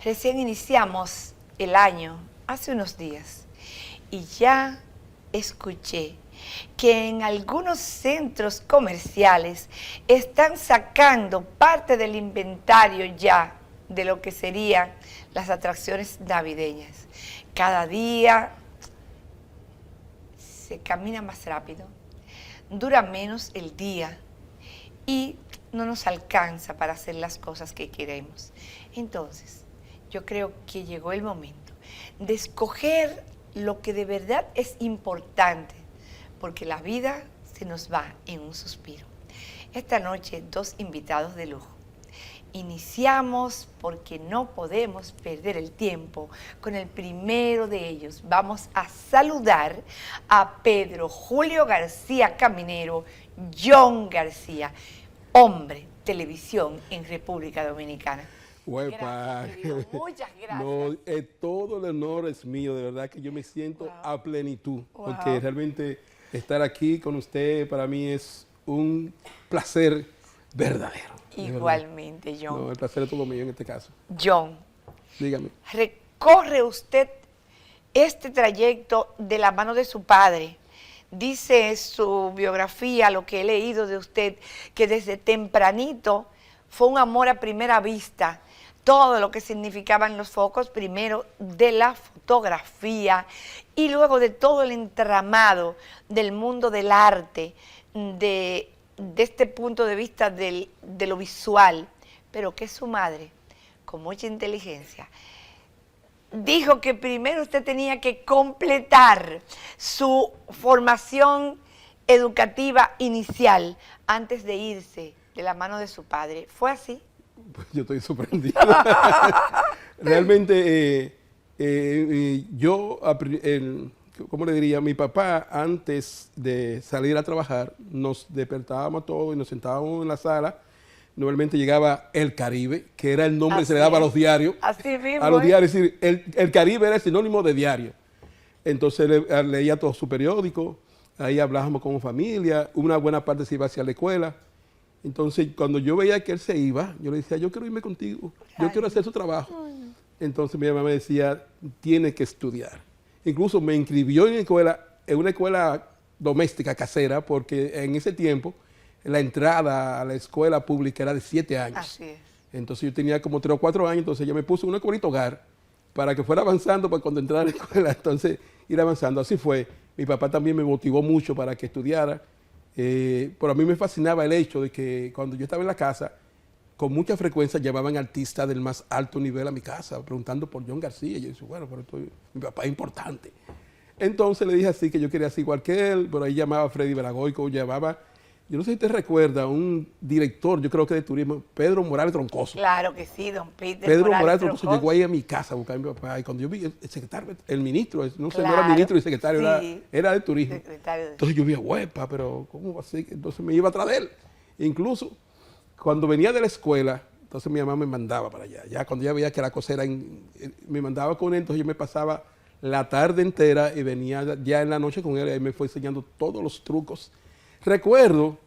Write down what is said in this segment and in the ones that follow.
Recién iniciamos el año, hace unos días, y ya escuché que en algunos centros comerciales están sacando parte del inventario ya de lo que serían las atracciones navideñas. Cada día se camina más rápido, dura menos el día y no nos alcanza para hacer las cosas que queremos. Entonces, yo creo que llegó el momento de escoger lo que de verdad es importante, porque la vida se nos va en un suspiro. Esta noche, dos invitados de lujo. Iniciamos porque no podemos perder el tiempo con el primero de ellos. Vamos a saludar a Pedro Julio García Caminero, John García, hombre, televisión en República Dominicana. Huepa. Gracias, muchas gracias. No, todo el honor es mío, de verdad que yo me siento a plenitud, porque realmente estar aquí con usted para mí es un placer verdadero. Igualmente, John. No, el placer es todo mío en este caso. John, Dígame. recorre usted este trayecto de la mano de su padre. Dice su biografía, lo que he leído de usted, que desde tempranito fue un amor a primera vista. Todo lo que significaban los focos, primero de la fotografía y luego de todo el entramado del mundo del arte, de este punto de vista de lo visual, pero que su madre, con mucha inteligencia, dijo que primero usted tenía que completar su formación educativa inicial antes de irse de la mano de su padre. ¿Fue así? Pues yo estoy sorprendido. Realmente yo, ¿cómo le diría? Mi papá, antes de salir a trabajar, nos despertábamos todos y nos sentábamos en la sala. Normalmente llegaba El Caribe, que era el nombre que se le daba a los diarios. Así mismo. A los diarios, es decir, el Caribe era el sinónimo de diario. Entonces leía todo su periódico, ahí hablábamos como familia, una buena parte se iba hacia la escuela. Entonces, cuando yo veía que él se iba, yo le decía, yo quiero irme contigo, yo quiero hacer su trabajo. Entonces mi mamá me decía, tiene que estudiar. Incluso me inscribió en una escuela doméstica, casera, porque en ese tiempo la entrada a la escuela pública era de 7 años. Así es. Entonces yo tenía como 3 o 4 años, entonces ella me puso en una escuelita hogar para que fuera avanzando, para cuando entrara a la escuela, entonces ir avanzando. Así fue. Mi papá también me motivó mucho para que estudiara. Pero a mí me fascinaba el hecho de que cuando yo estaba en la casa, con mucha frecuencia llevaban artistas del más alto nivel a mi casa, preguntando por John García. Y yo decía, bueno, pero mi papá es importante. Entonces le dije así que yo quería ser igual que él, pero ahí llamaba a Freddy Belagoico, llamaba, yo no sé si te recuerda, un director, yo creo que de turismo, Pedro Morales Troncoso. Claro que sí, don Pedro Morales Troncoso llegó ahí a mi casa a buscar a mi papá. Y cuando yo vi el secretario, el ministro, no sé, no era ministro y secretario, sí, era de turismo. Entonces yo vi, huepa, pero ¿cómo va a ser? Entonces me iba atrás de él. Incluso cuando venía de la escuela, entonces mi mamá me mandaba para allá. Ya cuando ya veía que la cosa era, me mandaba con él, entonces yo me pasaba la tarde entera y venía ya en la noche con él y me fue enseñando todos los trucos. Recuerdo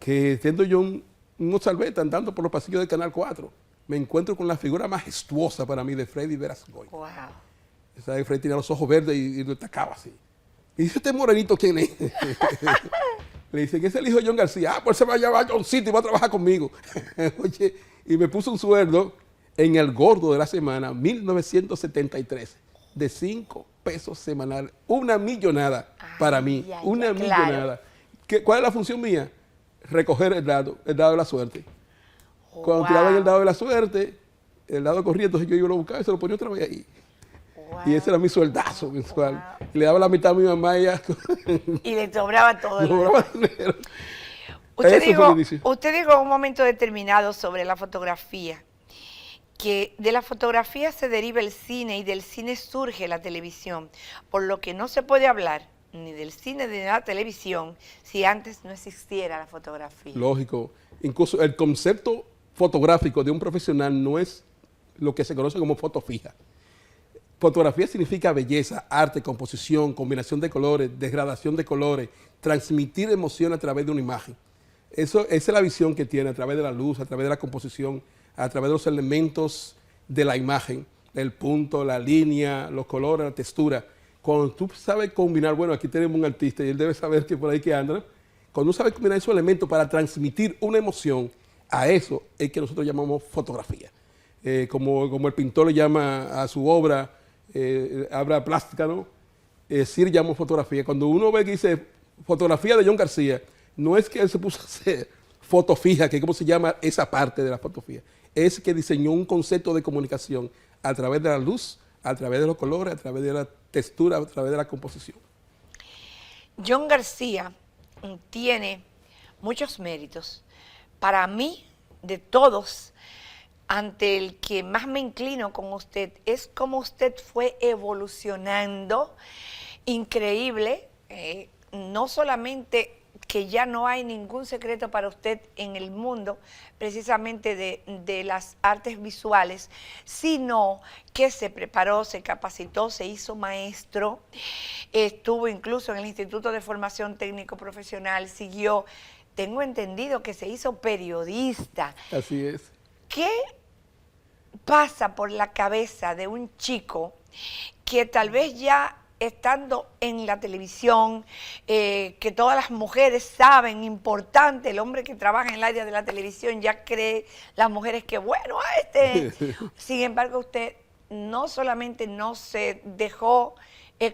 que siendo yo un mozalbeta andando por los pasillos del Canal 4, me encuentro con la figura majestuosa para mí de Freddy Belagoico. Wow. Esa Freddy tenía los ojos verdes y lo atacaba así. Y dice, ¿este morenito quién es? Le dice, que es el hijo de John García. Ah, pues se va a llamar John City y va a trabajar conmigo. Oye, y me puso un sueldo en el gordo de la semana, 1973, de 5 pesos semanales. Una millonada para mí, una millonada. ¿Cuál es la función mía? Recoger el dado de la suerte. Cuando tiraban el dado de la suerte, el dado corría, entonces yo iba a lo buscar y se lo ponía otra vez ahí. Y ese era mi sueldazo mensual. Y le daba la mitad a mi mamá y ya. Y le sobraba todo. Le sobraba dinero. Usted dijo en un momento determinado sobre la fotografía, que de la fotografía se deriva el cine y del cine surge la televisión, por lo que no se puede hablar ni del cine ni de la televisión si antes no existiera la fotografía. Lógico. Incluso el concepto fotográfico de un profesional no es lo que se conoce como foto fija. Fotografía significa belleza, arte, composición, combinación de colores, degradación de colores, transmitir emoción a través de una imagen. Esa es la visión que tiene a través de la luz, a través de la composición, a través de los elementos de la imagen, el punto, la línea, los colores, la textura. Cuando tú sabes combinar, bueno, aquí tenemos un artista y él debe saber que por ahí que anda, ¿no? Cuando tú sabes combinar esos elementos para transmitir una emoción, a eso es que nosotros llamamos fotografía. Como el pintor le llama a su obra, obra plástica, ¿no? Sir llamó fotografía. Cuando uno ve que dice fotografía de John García, no es que él se puso a hacer foto fija, que es como se llama esa parte de la foto fija, es que diseñó un concepto de comunicación a través de la luz, a través de los colores, a través de la textura, a través de la composición. John García tiene muchos méritos. Para mí, de todos, ante el que más me inclino con usted, es cómo usted fue evolucionando, increíble, no solamente que ya no hay ningún secreto para usted en el mundo, precisamente de las artes visuales, sino que se preparó, se capacitó, se hizo maestro, estuvo incluso en el Instituto de Formación Técnico Profesional, siguió, tengo entendido que se hizo periodista. Así es. ¿Qué pasa por la cabeza de un chico que tal vez ya estando en la televisión, que todas las mujeres saben, importante, el hombre que trabaja en el área de la televisión ya cree las mujeres que bueno, sin embargo usted no solamente no se dejó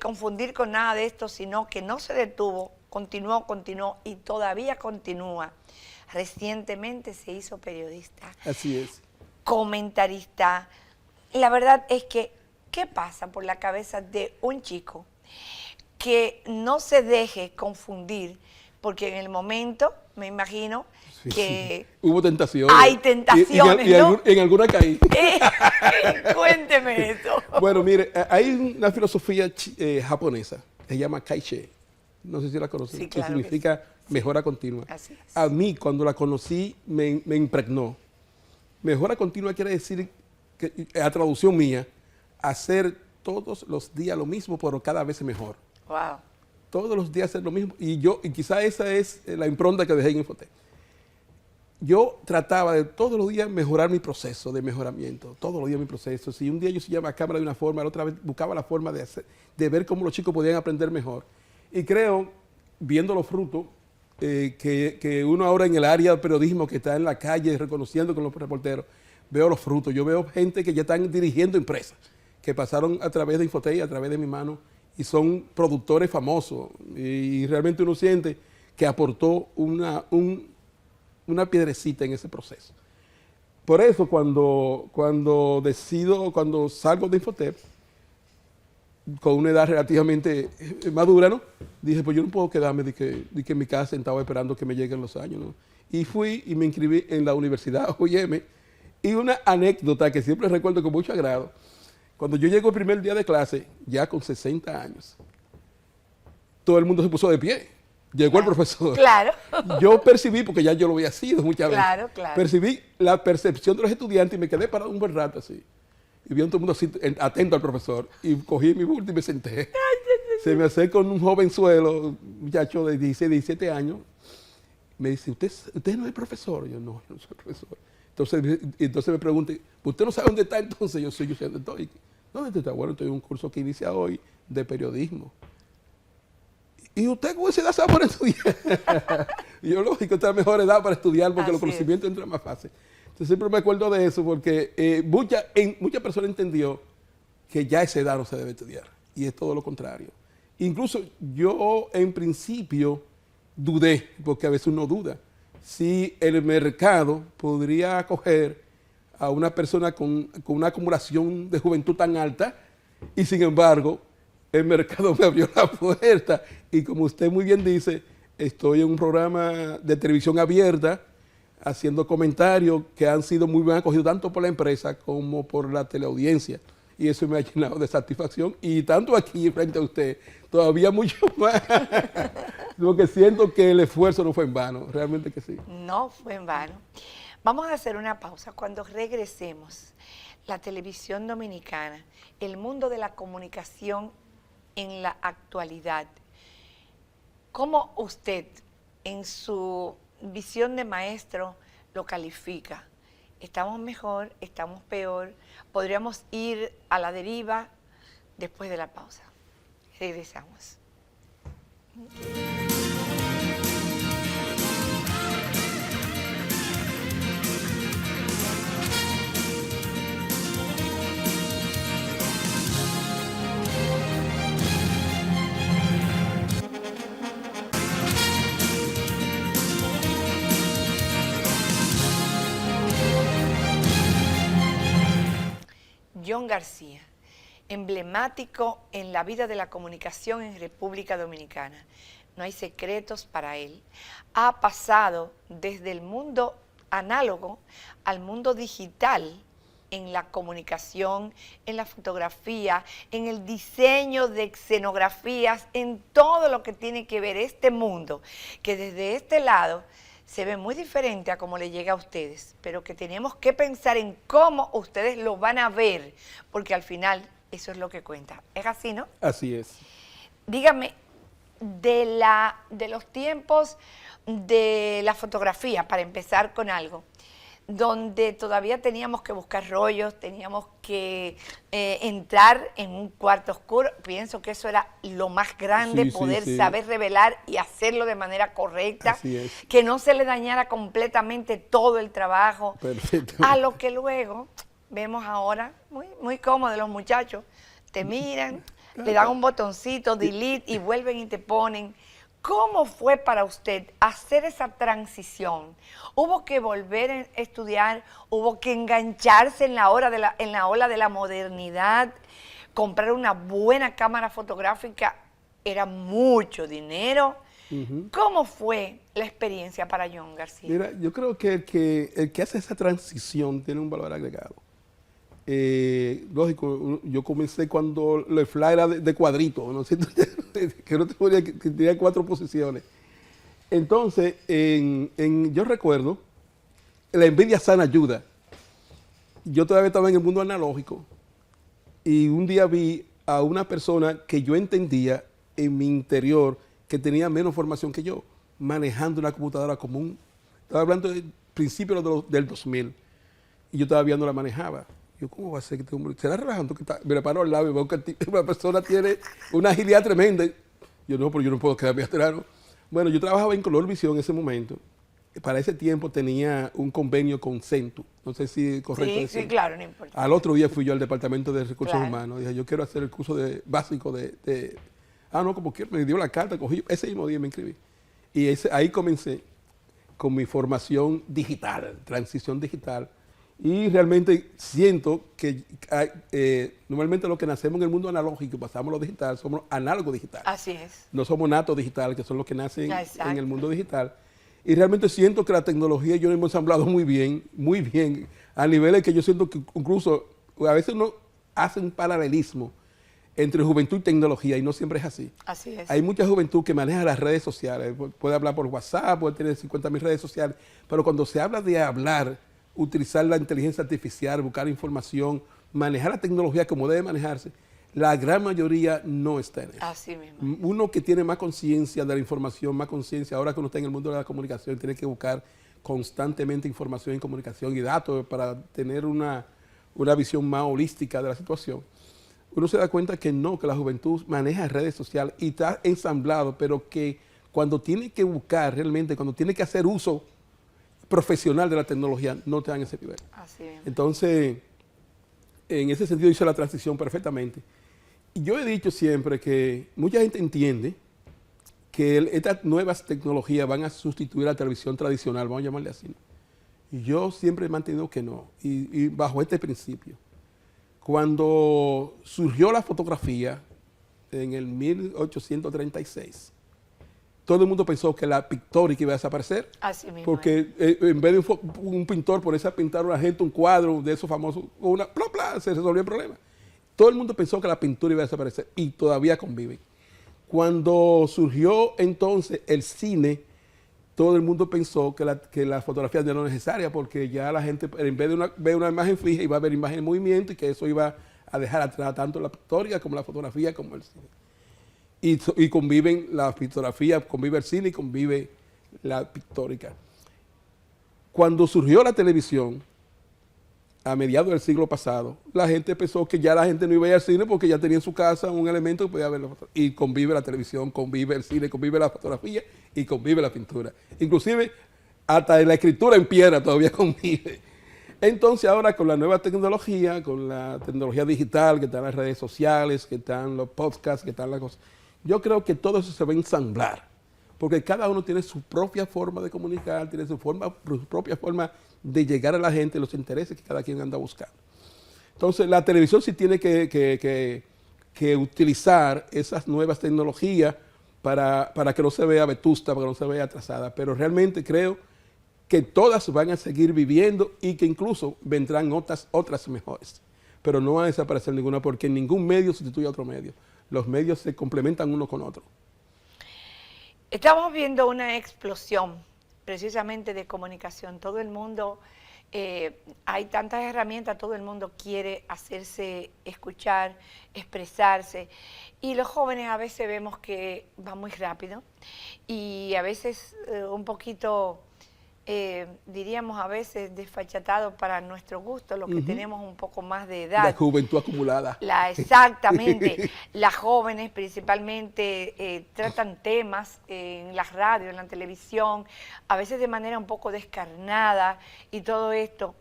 confundir con nada de esto, sino que no se detuvo, continuó y todavía continúa. Recientemente se hizo periodista. Así es. Comentarista. La verdad es que, ¿qué pasa por la cabeza de un chico que no se deje confundir? Porque en el momento, me imagino, que hubo tentaciones. Hay tentaciones, ¿no? En alguna caí. Cuénteme eso. Bueno, mire, hay una filosofía japonesa, se llama Kaiche. No sé si la conocen, Sí, claro que significa mejora continua. Así es. A mí, cuando la conocí, me impregnó. Mejora continua quiere decir, que, a traducción mía, hacer todos los días lo mismo, pero cada vez mejor. Wow. Todos los días hacer lo mismo. Y quizá esa es la impronta que dejé en Infotec. Yo trataba de todos los días mejorar mi proceso de mejoramiento, todos los días mi proceso. Si un día yo seguía la cámara de una forma, la otra vez buscaba la forma de ver cómo los chicos podían aprender mejor. Y creo, viendo los frutos, que uno ahora en el área del periodismo que está en la calle reconociendo con los reporteros, veo los frutos. Yo veo gente que ya están dirigiendo empresas, que pasaron a través de Infotec, a través de mi mano, y son productores famosos. Y realmente uno siente que aportó una piedrecita en ese proceso. Por eso cuando salgo de Infotec, con una edad relativamente madura, ¿no? Dije, pues yo no puedo quedarme de que en mi casa sentado esperando que me lleguen los años, ¿no? Y fui y me inscribí en la Universidad OIM. Y una anécdota que siempre recuerdo con mucho agrado, cuando yo llego el primer día de clase, ya con 60 años, todo el mundo se puso de pie. Llegó el profesor. Claro. Yo percibí, porque ya yo lo había sido muchas veces. Claro, claro. Percibí la percepción de los estudiantes y me quedé parado un buen rato así. Y vi a todo el mundo así, atento al profesor. Y cogí mi bulto y me senté. Se me acerca un jovenzuelo, un muchacho de 16, 17 años. Me dice, ¿usted no es profesor? Yo no soy profesor. Entonces me pregunta, ¿usted no sabe dónde está entonces? Yo sé dónde estoy. ¿Dónde está? Bueno, estoy en un curso que inicia hoy de periodismo. ¿Y usted con esa edad se va para estudiar? Y yo, lógico, esta es la mejor edad para estudiar porque los conocimientos entran más fácil. Entonces siempre me acuerdo de eso porque muchas personas entendió que ya a esa edad no se debe estudiar. Y es todo lo contrario. Incluso yo en principio dudé, porque a veces uno duda, si el mercado podría acoger a una persona con una acumulación de juventud tan alta y sin embargo el mercado me abrió la puerta y como usted muy bien dice, estoy en un programa de televisión abierta haciendo comentarios que han sido muy bien acogidos tanto por la empresa como por la teleaudiencia y eso me ha llenado de satisfacción y tanto aquí frente a usted, todavía mucho más, porque siento que el esfuerzo no fue en vano, realmente que sí. No fue en vano. Vamos a hacer una pausa. Cuando regresemos, la televisión dominicana, el mundo de la comunicación en la actualidad, ¿cómo usted en su visión de maestro lo califica? ¿Estamos mejor? ¿Estamos peor? ¿Podríamos ir a la deriva? Después de la pausa. Regresamos. John García, emblemático en la vida de la comunicación en República Dominicana. No hay secretos para él. Ha pasado desde el mundo análogo al mundo digital en la comunicación, en la fotografía, en el diseño de escenografías, en todo lo que tiene que ver este mundo, que desde este lado se ve muy diferente a cómo le llega a ustedes, pero que tenemos que pensar en cómo ustedes lo van a ver, porque al final eso es lo que cuenta. ¿Es así, no? Así es. Dígame, de los tiempos de la fotografía, para empezar con algo, donde todavía teníamos que buscar rollos, teníamos que entrar en un cuarto oscuro. Pienso que eso era lo más grande, Sí, poder sí. saber revelar y hacerlo de manera correcta, Así es. que no se le dañara completamente todo el trabajo. Perfecto. A lo que luego vemos ahora, muy cómodos los muchachos, te miran, le dan un botoncito, delete, y vuelven y te ponen. ¿Cómo fue para usted hacer esa transición? ¿Hubo que volver a estudiar? ¿Hubo que engancharse en la ola de la modernidad? ¿Comprar una buena cámara fotográfica era mucho dinero? ¿Cómo fue la experiencia para John García? Mira, yo creo que el que hace esa transición tiene un valor agregado. Lógico, yo comencé cuando el fly era de cuadrito, ¿no? Que no te ponía, que tenía 4 posiciones. Entonces, yo recuerdo, la envidia sana ayuda. Yo todavía estaba en el mundo analógico y un día vi a una persona que yo entendía en mi interior que tenía menos formación que yo, manejando una computadora común. Estaba hablando del principio del 2000 y yo todavía no la manejaba. Yo, ¿cómo va a ser que este hombre se está relajando? Me le paro al lado y veo que la persona tiene una agilidad tremenda. Yo, no, pero yo no puedo quedarme atrás, ¿no? Bueno, yo trabajaba en Color Visión en ese momento. Para ese tiempo tenía un convenio con Centu. No sé si es correcto Sí, decir. sí, claro, no importa. Al otro día fui yo al Departamento de Recursos Claro. Humanos. Dije, yo quiero hacer el curso básico de... no, como quiero. Me dio la carta, cogí. Ese mismo día me inscribí. Y ahí comencé con mi formación digital, transición digital. Y realmente siento que normalmente los que nacemos en el mundo analógico y pasamos a lo digital, somos análogo digital. Así es. No somos natos digital, que son los que nacen Exacto. en el mundo digital. Y realmente siento que la tecnología yo la hemos ensamblado muy bien, a niveles que yo siento que incluso a veces uno hace un paralelismo entre juventud y tecnología y no siempre es así. Así es. Hay mucha juventud que maneja las redes sociales, puede hablar por WhatsApp, puede tener 50.000 redes sociales, pero cuando se habla de hablar, utilizar la inteligencia artificial, buscar información, manejar la tecnología como debe manejarse, la gran mayoría no está en eso. Así mismo. Uno que tiene más conciencia de la información, más conciencia, ahora que uno está en el mundo de la comunicación, tiene que buscar constantemente información y comunicación y datos para tener una visión más holística de la situación. Uno se da cuenta que no, que la juventud maneja redes sociales y está ensamblado, pero que cuando tiene que buscar realmente, cuando tiene que hacer uso profesional de la tecnología, no te dan ese nivel. Así mismo. Entonces, en ese sentido hice la transición perfectamente. Y yo he dicho siempre que mucha gente entiende que estas nuevas tecnologías van a sustituir a la televisión tradicional, vamos a llamarle así, ¿no? Y yo siempre he mantenido que no, y bajo este principio. Cuando surgió la fotografía en el 1836, todo el mundo pensó que la pictórica iba a desaparecer. Así mismo. Porque en vez de un pintor ponerse a pintar a una gente un cuadro de esos famosos, se resolvió el problema. Todo el mundo pensó que la pintura iba a desaparecer y todavía conviven. Cuando surgió entonces el cine, todo el mundo pensó que la fotografía ya no era necesaria porque ya la gente, en vez de ver una imagen fija, iba a ver imagen en movimiento y que eso iba a dejar atrás tanto la pictórica como la fotografía como el cine. Y conviven la fotografía, convive el cine y convive la pictórica. Cuando surgió la televisión, a mediados del siglo pasado, la gente pensó que ya la gente no iba a ir al cine porque ya tenía en su casa un elemento que podía ver. Y convive la televisión, convive el cine, convive la fotografía y convive la pintura. Inclusive hasta la escritura en piedra todavía convive. Entonces ahora con la nueva tecnología, con la tecnología digital, que están las redes sociales, que están los podcasts, que están las cosas, yo creo que todo eso se va a ensamblar, porque cada uno tiene su propia forma de comunicar, tiene su propia forma de llegar a la gente, los intereses que cada quien anda buscando. Entonces la televisión sí tiene que utilizar esas nuevas tecnologías para que no se vea vetusta, para que no se vea atrasada, pero realmente creo que todas van a seguir viviendo y que incluso vendrán otras mejores. Pero no va a desaparecer ninguna porque ningún medio sustituye a otro medio. Los medios se complementan uno con otro. Estamos viendo una explosión precisamente de comunicación. Todo el mundo, hay tantas herramientas, todo el mundo quiere hacerse escuchar, expresarse. Y los jóvenes a veces vemos que van muy rápido y a veces un poquito... diríamos a veces desfachatado para nuestro gusto, los que tenemos un poco más de edad. La juventud acumulada. Exactamente. Las jóvenes principalmente tratan temas en las radios, en la televisión, a veces de manera un poco descarnada y todo esto.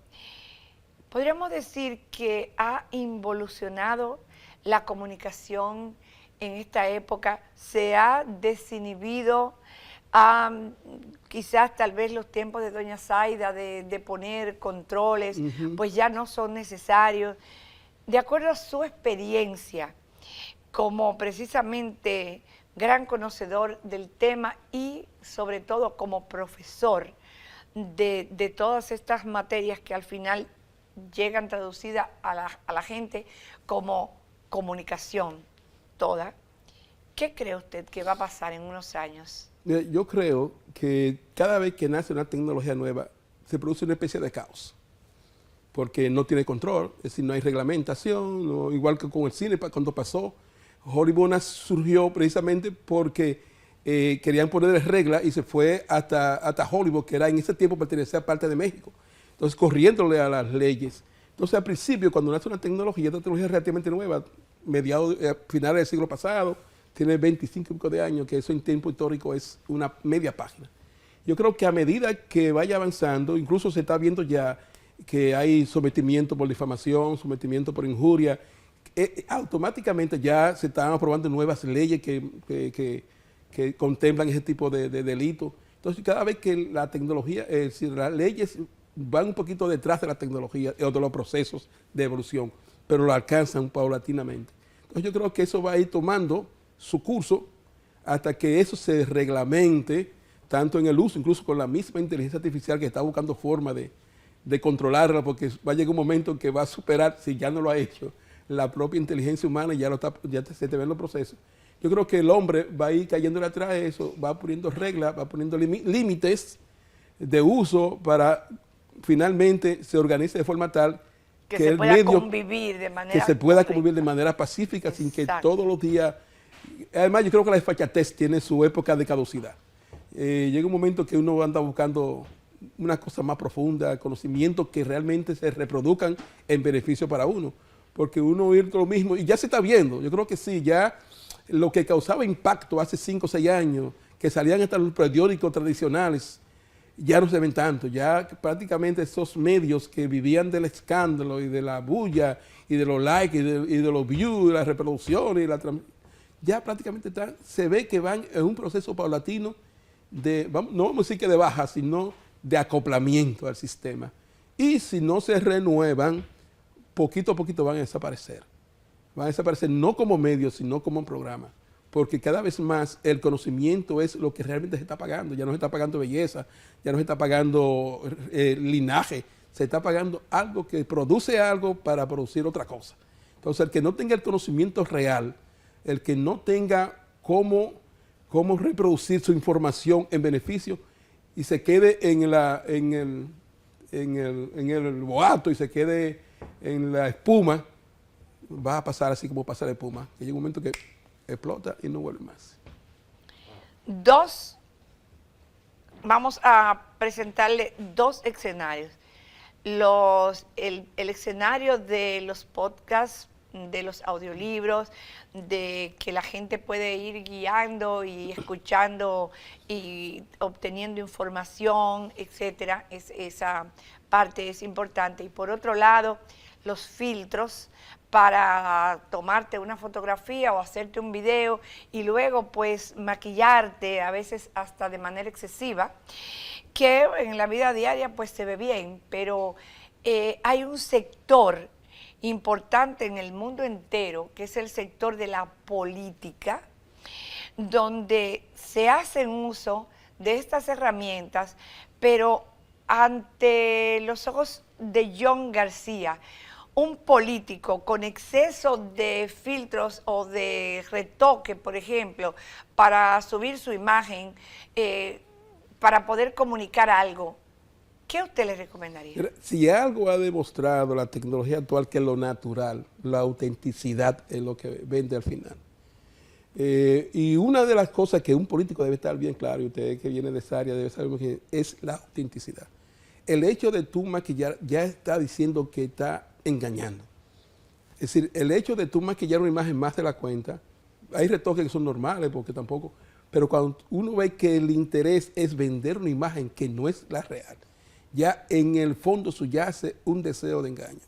Podríamos decir que ha involucionado la comunicación en esta época, se ha desinhibido. Quizás tal vez los tiempos de doña Zaida de poner controles, pues ya no son necesarios. De acuerdo a su experiencia, como precisamente gran conocedor del tema y sobre todo como profesor de todas estas materias que al final llegan traducidas a la gente como comunicación toda, ¿qué cree usted que va a pasar en unos años? Yo creo que cada vez que nace una tecnología nueva, se produce una especie de caos, porque no tiene control, es decir, no hay reglamentación, no, igual que con el cine cuando pasó. Hollywood surgió precisamente porque querían ponerle reglas y se fue hasta Hollywood, que era en ese tiempo pertenecía a parte de México, entonces corriéndole a las leyes. Entonces al principio, cuando nace una tecnología, esta tecnología es relativamente nueva, finales del siglo pasado, tiene 25 de años, que eso en tiempo histórico es una media página. Yo creo que a medida que vaya avanzando, incluso se está viendo ya que hay sometimiento por difamación, sometimiento por injuria, automáticamente ya se están aprobando nuevas leyes que contemplan ese tipo de delitos. Entonces cada vez que la tecnología, las leyes van un poquito detrás de la tecnología o de los procesos de evolución, pero lo alcanzan paulatinamente. Entonces yo creo que eso va a ir tomando su curso hasta que eso se reglamente, tanto en el uso, incluso con la misma inteligencia artificial que está buscando forma de controlarla, porque va a llegar un momento en que va a superar, si ya no lo ha hecho, la propia inteligencia humana, ya se te ven los procesos. Yo creo que el hombre va a ir cayéndole atrás de eso, va poniendo reglas, va poniendo límites de uso para finalmente se organice de forma tal que se pueda convivir de manera que se pueda convivir de manera pacífica. Exacto. Sin que todos los días. Además, yo creo que la desfachatez tiene su época de caducidad. Llega un momento que uno anda buscando una cosa más profunda, conocimientos que realmente se reproduzcan en beneficio para uno. Porque uno oír lo mismo, y ya se está viendo, yo creo que sí, ya lo que causaba impacto hace 5 o 6 años, que salían hasta los periódicos tradicionales, ya no se ven tanto, ya prácticamente esos medios que vivían del escándalo y de la bulla y de los likes y de los views, las reproducciones, ya prácticamente se ve que van en un proceso paulatino no vamos a decir que de baja, sino de acoplamiento al sistema. Y si no se renuevan, poquito a poquito van a desaparecer. Van a desaparecer no como medio, sino como programa. Porque cada vez más el conocimiento es lo que realmente se está pagando. Ya no se está pagando belleza, ya no se está pagando linaje, se está pagando algo que produce algo para producir otra cosa. Entonces, el que no tenga el conocimiento real, el que no tenga cómo reproducir su información en beneficio y se quede en el boato y se quede en la espuma, va a pasar así como pasa la espuma, que llega un momento que explota y no vuelve más. Vamos a presentarle 2 escenarios. el escenario de los podcasts, de los audiolibros, de que la gente puede ir guiando y escuchando y obteniendo información, etcétera. Esa parte es importante. Y por otro lado, los filtros para tomarte una fotografía o hacerte un video y luego pues maquillarte, a veces hasta de manera excesiva, que en la vida diaria pues se ve bien, pero hay un sector importante en el mundo entero, que es el sector de la política, donde se hace uso de estas herramientas, pero ante los ojos de John García, un político con exceso de filtros o de retoque, por ejemplo, para subir su imagen, para poder comunicar algo, ¿qué usted le recomendaría? Si algo ha demostrado la tecnología actual, que es lo natural, la autenticidad es lo que vende al final. Y una de las cosas que un político debe estar bien claro, y usted que viene de esa área debe saber, que es la autenticidad. El hecho de tú maquillar ya está diciendo que está engañando. Es decir, el hecho de tú maquillar una imagen más de la cuenta, hay retoques que son normales, porque tampoco, pero cuando uno ve que el interés es vender una imagen que no es la real, ya en el fondo subyace un deseo de engaño,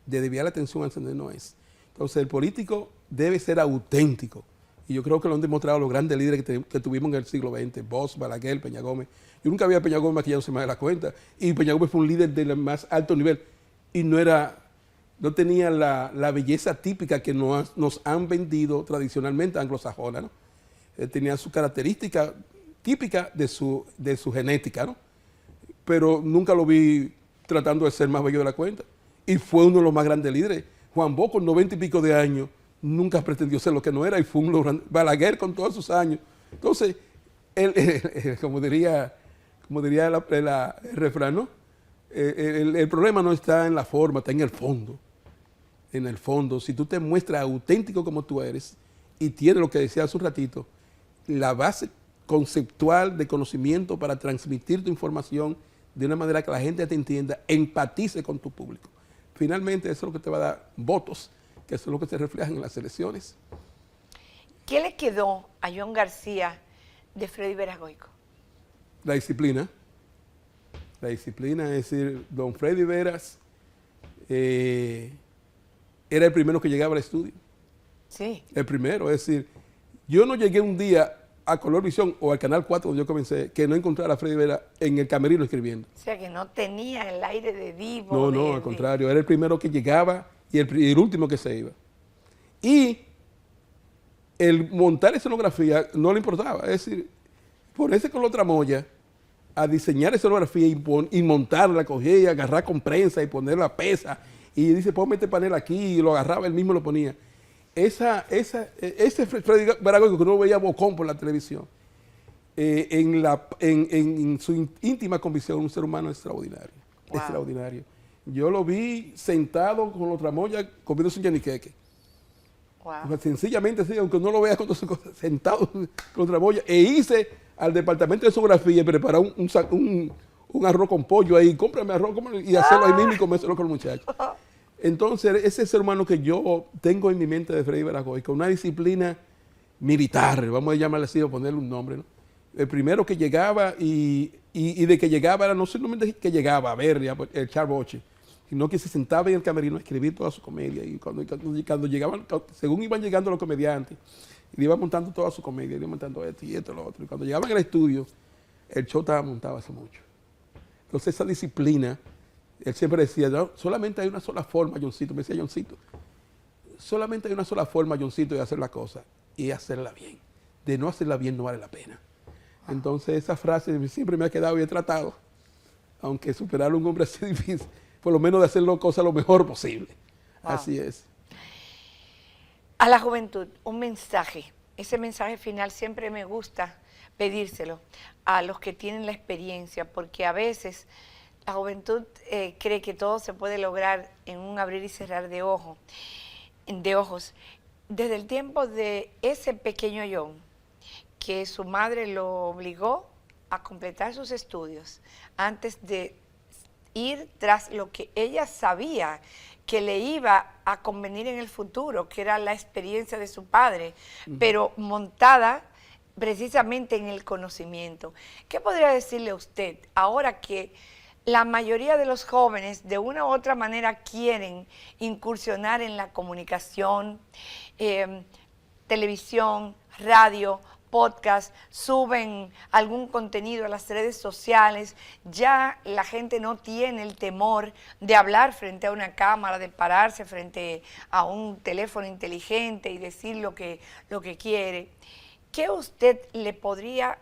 de desviar la atención al donde no es. Entonces el político debe ser auténtico, y yo creo que lo han demostrado los grandes líderes que tuvimos en el siglo XX, Bosch, Balaguer, Peña Gómez. Yo nunca había Peña Gómez maquillándose más de la cuenta, y Peña Gómez fue un líder del más alto nivel, y no tenía la belleza típica que nos han vendido tradicionalmente anglosajona, ¿no? Tenía su característica típica de su genética, ¿no? Pero nunca lo vi tratando de ser más bello de la cuenta. Y fue uno de los más grandes líderes. Juan Bosch, con 90 y pico de años, nunca pretendió ser lo que no era, y fue un logrando. Balaguer, con todos sus años. Entonces, como diría el refrán, ¿no? El problema no está en la forma, está en el fondo. En el fondo, si tú te muestras auténtico como tú eres y tienes lo que decía hace un ratito, la base conceptual de conocimiento para transmitir tu información de una manera que la gente te entienda, empatice con tu público. Finalmente, eso es lo que te va a dar votos, que eso es lo que se refleja en las elecciones. ¿Qué le quedó a John García de Freddy Veras Goico? La disciplina. La disciplina, es decir, don Freddy Veras era el primero que llegaba al estudio. Sí. El primero, es decir, yo no llegué un día a Colorvisión o al Canal 4 donde yo comencé, que no encontrara a Freddy Veras en el camerino escribiendo. O sea, que no tenía el aire de divo. No, al contrario, era el primero que llegaba y el último que se iba. Y el montar escenografía no le importaba, es decir, ponerse con la tramoya a diseñar escenografía y montarla, cogía y agarrar con prensa y poner la pesa, y dice, ponme este panel aquí, y lo agarraba, él mismo lo ponía. Ese Freddy Veras Goico que uno veía bocón por la televisión, en su íntima convicción, un ser humano extraordinario. Wow. Extraordinario. Yo lo vi sentado con la tramoya comiendo su yaniqueque. Wow. Sencillamente, sí, aunque no lo vea sentado con la tramoya, e hice al departamento de escenografía y preparar un arroz con pollo ahí, cómprame arroz y hacerlo ahí mismo y comérselo con los muchachos. Entonces, ese ser humano que yo tengo en mi mente de Freddy Veras Goico, con una disciplina militar, vamos a llamarle así o ponerle un nombre, ¿no? El primero que llegaba y de que llegaba era no solamente que llegaba a ver el charboche, sino que se sentaba en el camerino a escribir toda su comedia. Y cuando llegaban, según iban llegando los comediantes, y iba montando toda su comedia, iba montando esto y esto y lo otro. Y cuando llegaban al estudio, el show estaba montado hace mucho. Entonces esa disciplina, él siempre decía, no, solamente hay una sola forma, Johncito, me decía Johncito, solamente hay una sola forma, Johncito, de hacer la cosa, y hacerla bien. De no hacerla bien no vale la pena. Entonces esa frase siempre me ha quedado y he tratado, aunque superar a un hombre así difícil, por lo menos de hacerlo cosas lo mejor posible. Wow. Así es. A la juventud, un mensaje. Ese mensaje final siempre me gusta pedírselo a los que tienen la experiencia, porque a veces la juventud cree que todo se puede lograr en un abrir y cerrar de ojos. Desde el tiempo de ese pequeño John, que su madre lo obligó a completar sus estudios antes de ir tras lo que ella sabía que le iba a convenir en el futuro, que era la experiencia de su padre, pero montada precisamente en el conocimiento. ¿Qué podría decirle usted ahora que la mayoría de los jóvenes de una u otra manera quieren incursionar en la comunicación, televisión, radio, podcast, suben algún contenido a las redes sociales? Ya la gente no tiene el temor de hablar frente a una cámara, de pararse frente a un teléfono inteligente y decir lo que quiere. ¿Qué usted le podría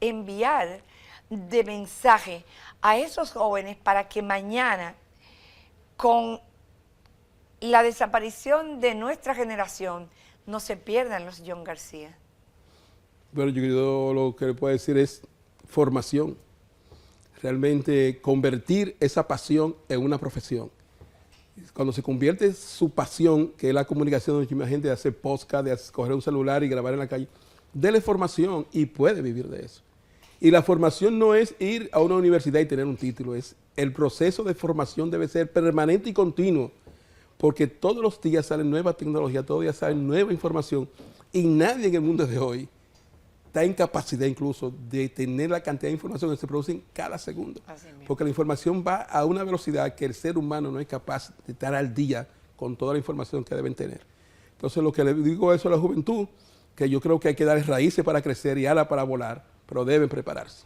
enviar de mensaje a esos jóvenes para que mañana, con la desaparición de nuestra generación, no se pierdan los John García? Bueno, yo lo que le puedo decir es formación. Realmente convertir esa pasión en una profesión. Cuando se convierte su pasión, que es la comunicación, mucha gente hace podcast, de coger un celular y grabar en la calle, dele formación y puede vivir de eso. Y la formación no es ir a una universidad y tener un título, es el proceso de formación debe ser permanente y continuo, porque todos los días salen nuevas tecnologías, todos los días sale nueva información y nadie en el mundo de hoy está en capacidad incluso de tener la cantidad de información que se produce en cada segundo. Porque la información va a una velocidad que el ser humano no es capaz de estar al día con toda la información que deben tener. Entonces lo que le digo eso a la juventud, que yo creo que hay que darles raíces para crecer y alas para volar, pero deben prepararse.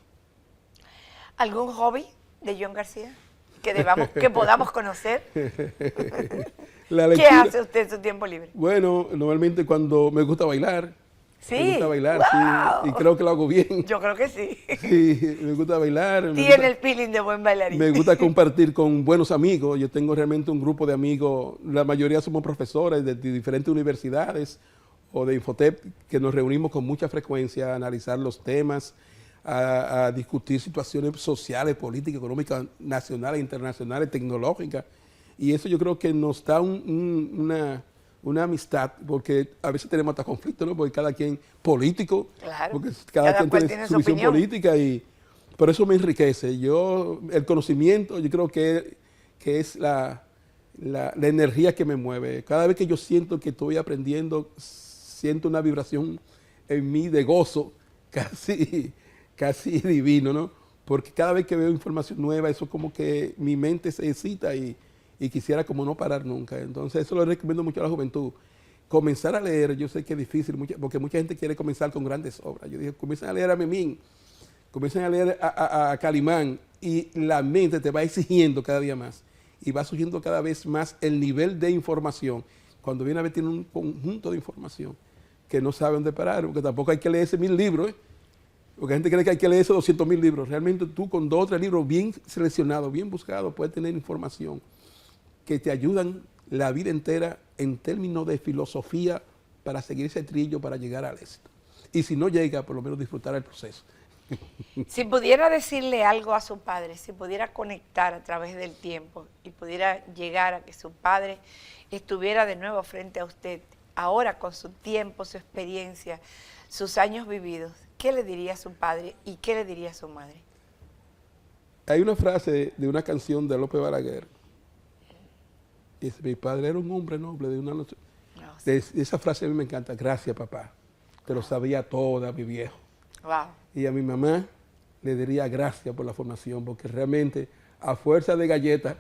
¿Algún hobby de John García que podamos conocer? ¿Qué hace usted en su tiempo libre? Bueno, normalmente cuando me gusta bailar. Sí. Me gusta bailar, wow. Sí, y creo que lo hago bien. Yo creo que sí. Sí, me gusta bailar. Tiene el feeling de buen bailarín. Me gusta compartir con buenos amigos. Yo tengo realmente un grupo de amigos, la mayoría somos profesores de diferentes universidades o de Infotep, que nos reunimos con mucha frecuencia a analizar los temas, a discutir situaciones sociales, políticas, económicas, nacionales, internacionales, tecnológicas. Y eso yo creo que nos da una amistad, porque a veces tenemos hasta conflictos, ¿no? Porque cada quien político, claro, porque cada quien tiene su visión política y por eso me enriquece. El conocimiento, yo creo que es la energía que me mueve. Cada vez que yo siento que estoy aprendiendo, siento una vibración en mí de gozo, casi divino, ¿no? Porque cada vez que veo información nueva, eso como que mi mente se excita y quisiera como no parar nunca. Entonces eso lo recomiendo mucho a la juventud. Comenzar a leer, yo sé que es difícil, porque mucha gente quiere comenzar con grandes obras. Yo dije, comiencen a leer a Memín, comiencen a leer a Calimán, y la mente te va exigiendo cada día más. Y va subiendo cada vez más el nivel de información. Cuando viene a ver, tiene un conjunto de información que no sabe dónde parar, porque tampoco hay que leerse 1000 libros, ¿eh? Porque la gente cree que hay que leerse 200.000 libros. Realmente tú con 2 o 3 libros bien seleccionados, bien buscados, puedes tener información que te ayudan la vida entera en términos de filosofía para seguir ese trillo, para llegar al éxito. Y si no llega, por lo menos disfrutar el proceso. Si pudiera decirle algo a su padre, si pudiera conectar a través del tiempo y pudiera llegar a que su padre estuviera de nuevo frente a usted, ahora con su tiempo, su experiencia, sus años vividos, ¿qué le diría a su padre y qué le diría a su madre? Hay una frase de una canción de López Balaguer. Dice, mi padre era un hombre noble de una noche. No, sí. Esa frase a mí me encanta. Gracias, papá. Te lo sabía toda, mi viejo. Wow. Y a mi mamá le diría gracias por la formación, porque realmente a fuerza de galletas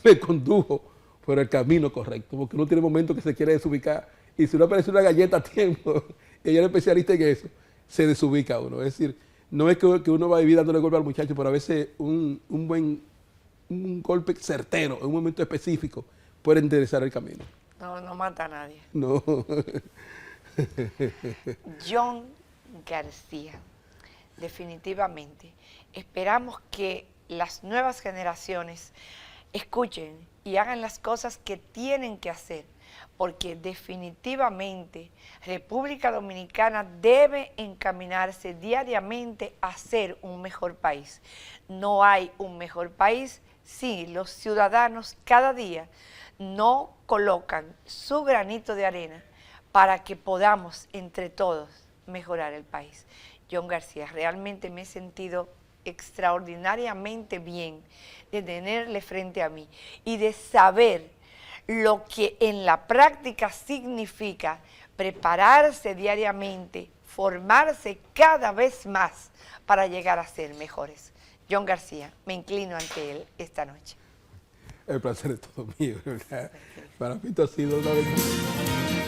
me condujo por el camino correcto, porque uno tiene momentos que se quiere desubicar y si no aparece una galleta a tiempo, ella es especialista en eso, se desubica uno. Es decir, no es que uno va a vivir dándole golpe al muchacho, pero a veces un golpe certero en un momento específico puede enderezar el camino. No mata a nadie. No. John García, definitivamente. Esperamos que las nuevas generaciones escuchen y hagan las cosas que tienen que hacer, porque definitivamente República Dominicana debe encaminarse diariamente a ser un mejor país. No hay un mejor país si los ciudadanos cada día no colocan su granito de arena para que podamos entre todos mejorar el país. John García, realmente me he sentido extraordinariamente bien de tenerle frente a mí y de saber lo que en la práctica significa prepararse diariamente, formarse cada vez más para llegar a ser mejores. John García, me inclino ante él esta noche. El placer es todo mío, ¿verdad? Para mí esto ha sido una vez.